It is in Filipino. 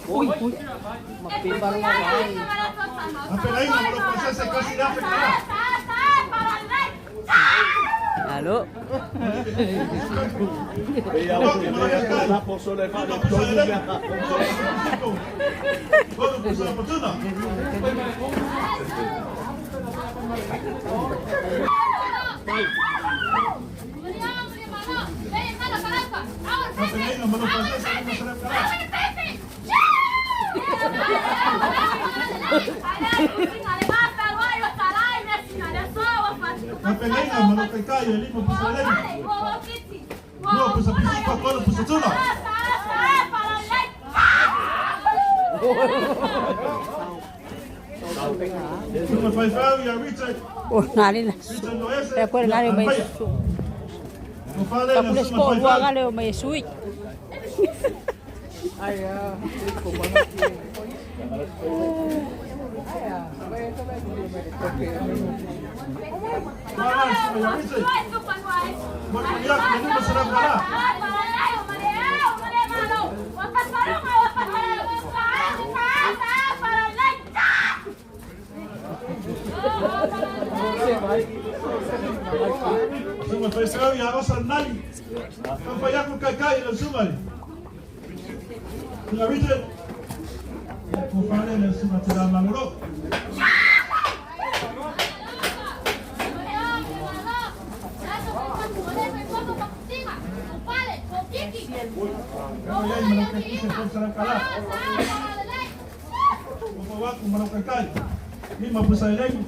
Uy, magtimba ng mga ay. Apelay na mo pa sa kasi dapat na. Halo. Apelay na mo kay kayo li mo sa lay. Mo po sa pisika ko po sa tuna. Mo faz vai ya Richard. Oh, nali na. Richard no ese. Kaya po nali may Mo fala na Tapos sa po, faz buwa vai. nga may switch. Ay, ko ba na? Suma pescado y hago sandali. Campaña con cacay y suma. La viste. Kufale na suma tira mangro. Kung mawag kung manong kacay. Hindi mabusay lang.